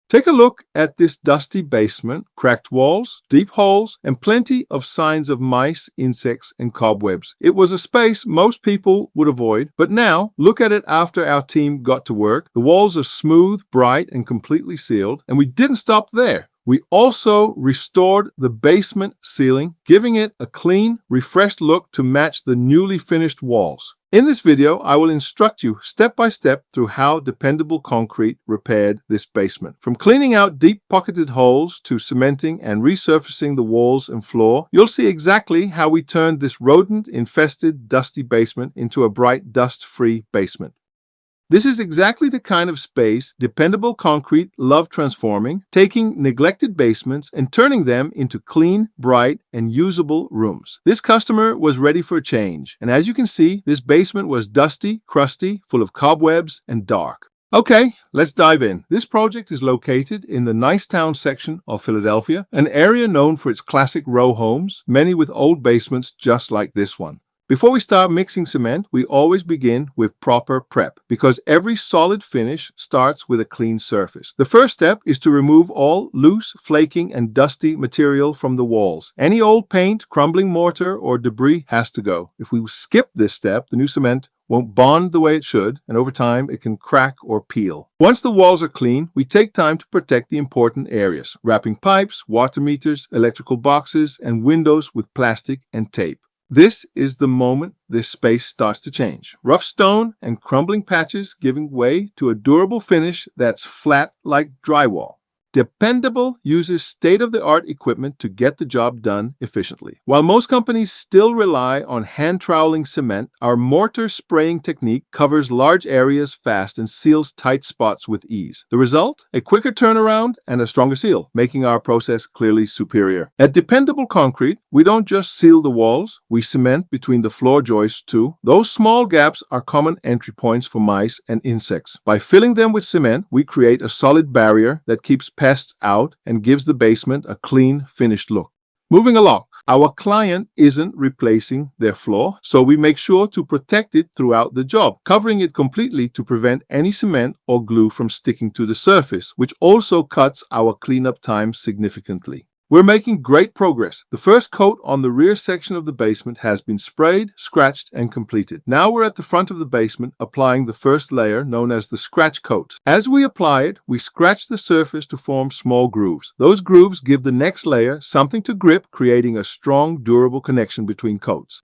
Take a look at this dusty basement, cracked walls, deep holes, and plenty of signs of mice, insects, and cobwebs. It was a space most people would avoid, but now, look at it after our team got to work. The walls are smooth, bright, and completely sealed, and we didn't stop there. We also restored the basement ceiling, giving it a clean, refreshed look to match the newly finished walls. In this video, I will instruct you step by step through how Dependable Concrete repaired this basement. From cleaning out deep pocketed holes to cementing and resurfacing the walls and floor, you'll see exactly how we turned this rodent-infested, dusty basement into a bright, dust-free basement. This is exactly the kind of space Dependable Concrete loved transforming, taking neglected basements and turning them into clean, bright, and usable rooms. This customer was ready for a change, and as you can see, this basement was dusty, crusty, full of cobwebs, and dark. Okay, let's dive in. This project is located in the Nicetown section of Philadelphia, an area known for its classic row homes, many with old basements just like this one. Before we start mixing cement, we always begin with proper prep, because every solid finish starts with a clean surface. The first step is to remove all loose, flaking, and dusty material from the walls. Any old paint, crumbling mortar, or debris has to go. If we skip this step, the new cement won't bond the way it should, and over time it can crack or peel. Once the walls are clean, we take time to protect the important areas, wrapping pipes, water meters, electrical boxes, and windows with plastic and tape. This is the moment this space starts to change. Rough stone and crumbling patches giving way to a durable finish that's flat like drywall. Dependable uses state-of-the-art equipment to get the job done efficiently. While most companies still rely on hand troweling cement, our mortar spraying technique covers large areas fast and seals tight spots with ease. The result? A quicker turnaround and a stronger seal, making our process clearly superior. At Dependable Concrete, we don't just seal the walls, we cement between the floor joists too. Those small gaps are common entry points for mice and insects. By filling them with cement, we create a solid barrier that keeps pests out and gives the basement a clean, finished look. Moving along, our client isn't replacing their floor, so we make sure to protect it throughout the job, covering it completely to prevent any cement or glue from sticking to the surface, which also cuts our cleanup time significantly. We're making great progress. The first coat on the rear section of the basement has been sprayed, scratched, and completed. Now we're at the front of the basement applying the first layer known as the scratch coat. As we apply it, we scratch the surface to form small grooves. Those grooves give the next layer something to grip, creating a strong, durable connection between coats.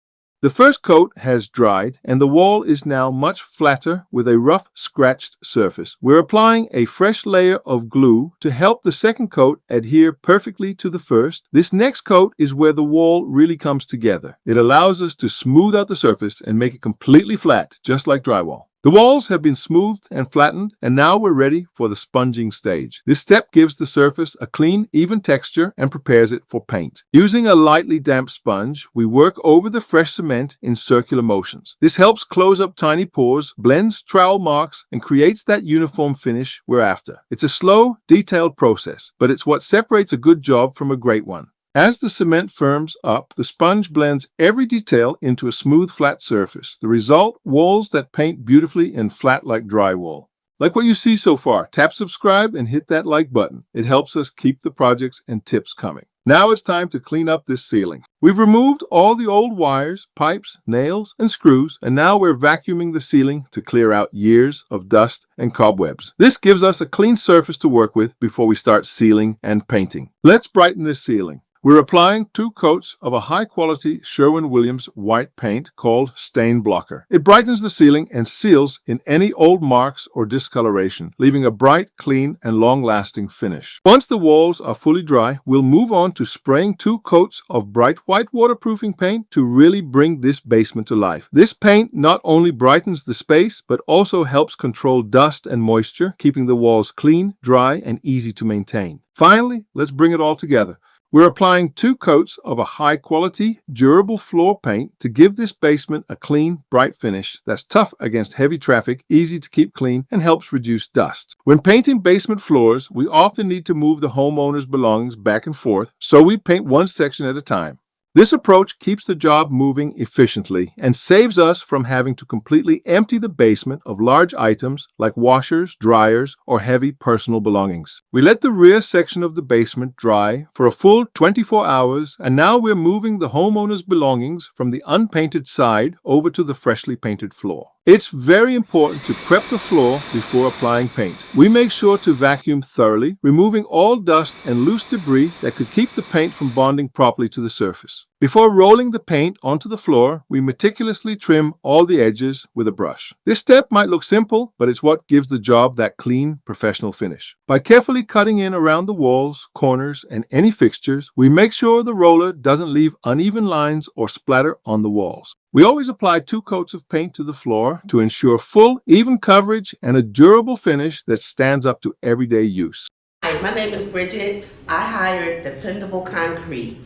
The first coat has dried, and the wall is now much flatter with a rough, scratched surface. We're applying a fresh layer of glue to help the second coat adhere perfectly to the first. This next coat is where the wall really comes together. It allows us to smooth out the surface and make it completely flat, just like drywall. The walls have been smoothed and flattened, and now we're ready for the sponging stage. This step gives the surface a clean, even texture and prepares it for paint. Using a lightly damp sponge, we work over the fresh cement in circular motions. This helps close up tiny pores, blends trowel marks, and creates that uniform finish we're after. It's a slow, detailed process, but it's what separates a good job from a great one. As the cement firms up, the sponge blends every detail into a smooth, flat surface. The result? Walls that paint beautifully and flat like drywall. Like what you see so far, tap subscribe and hit that like button. It helps us keep the projects and tips coming. Now it's time to clean up this ceiling. We've removed all the old wires, pipes, nails, and screws, and now we're vacuuming the ceiling to clear out years of dust and cobwebs. This gives us a clean surface to work with before we start sealing and painting. Let's brighten this ceiling. We're applying 2 coats of a high-quality Sherwin-Williams white paint called Stain Blocker. It brightens the ceiling and seals in any old marks or discoloration, leaving a bright, clean, and long-lasting finish. Once the walls are fully dry, we'll move on to spraying 2 coats of bright white waterproofing paint to really bring this basement to life. This paint not only brightens the space, but also helps control dust and moisture, keeping the walls clean, dry, and easy to maintain. Finally, let's bring it all together. We're applying 2 coats of a high-quality, durable floor paint to give this basement a clean, bright finish that's tough against heavy traffic, easy to keep clean, and helps reduce dust. When painting basement floors, we often need to move the homeowner's belongings back and forth, so we paint one section at a time. This approach keeps the job moving efficiently and saves us from having to completely empty the basement of large items like washers, dryers, or heavy personal belongings. We let the rear section of the basement dry for a full 24 hours, and now we're moving the homeowner's belongings from the unpainted side over to the freshly painted floor. It's very important to prep the floor before applying paint. We make sure to vacuum thoroughly, removing all dust and loose debris that could keep the paint from bonding properly to the surface. Before rolling the paint onto the floor, we meticulously trim all the edges with a brush. This step might look simple, but it's what gives the job that clean, professional finish. By carefully cutting in around the walls, corners, and any fixtures, we make sure the roller doesn't leave uneven lines or splatter on the walls. We always apply 2 coats of paint to the floor to ensure full, even coverage and a durable finish that stands up to everyday use. Hi, my name is Bridget. I hired Dependable Concrete,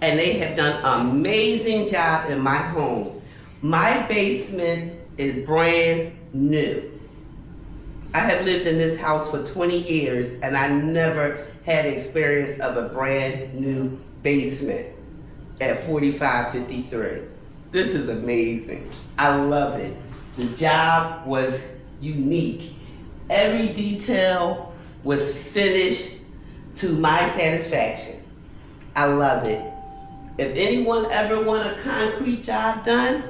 and they have done an amazing job in my home. My basement is brand new. I have lived in this house for 20 years, and I never had experience of a brand new basement at 4553. This is amazing. I love it. The job was unique. Every detail was finished to my satisfaction. I love it. If anyone ever want a concrete job done,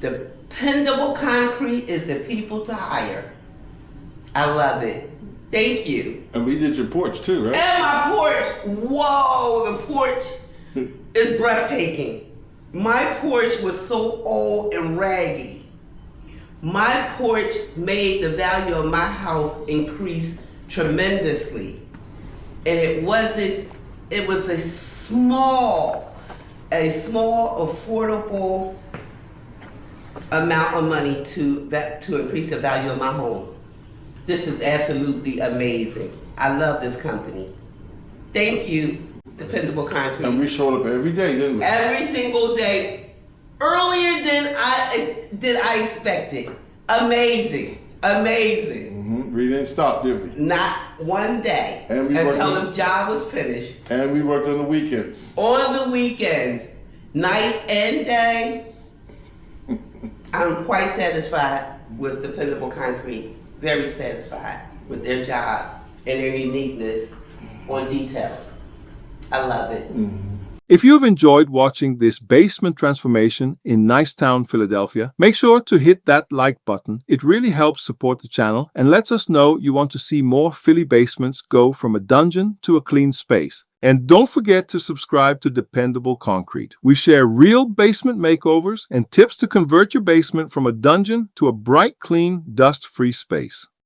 Dependable Concrete is the people to hire. I love it. Thank you. And we did your porch too, right? And my porch. Whoa, the porch is breathtaking. My porch was so old and raggedy. My porch made the value of my house increase tremendously. And it was a small, affordable amount of money to increase the value of my home. This is absolutely amazing. I love this company. Thank you, Dependable Concrete. And we showed up every day, didn't we? Every single day, earlier than I expected. Amazing, amazing. We didn't stop, did we? Not one day And we until worked the job was finished. And we worked on the weekends. On the weekends, night and day. I'm quite satisfied with Dependable Concrete. Very satisfied with their job and their uniqueness on details. I love it. If you've enjoyed watching this basement transformation in Nicetown, Philadelphia, make sure to hit that like button. It really helps support the channel and lets us know you want to see more Philly basements go from a dungeon to a clean space. And don't forget to subscribe to Dependable Concrete. We share real basement makeovers and tips to convert your basement from a dungeon to a bright, clean, dust-free space.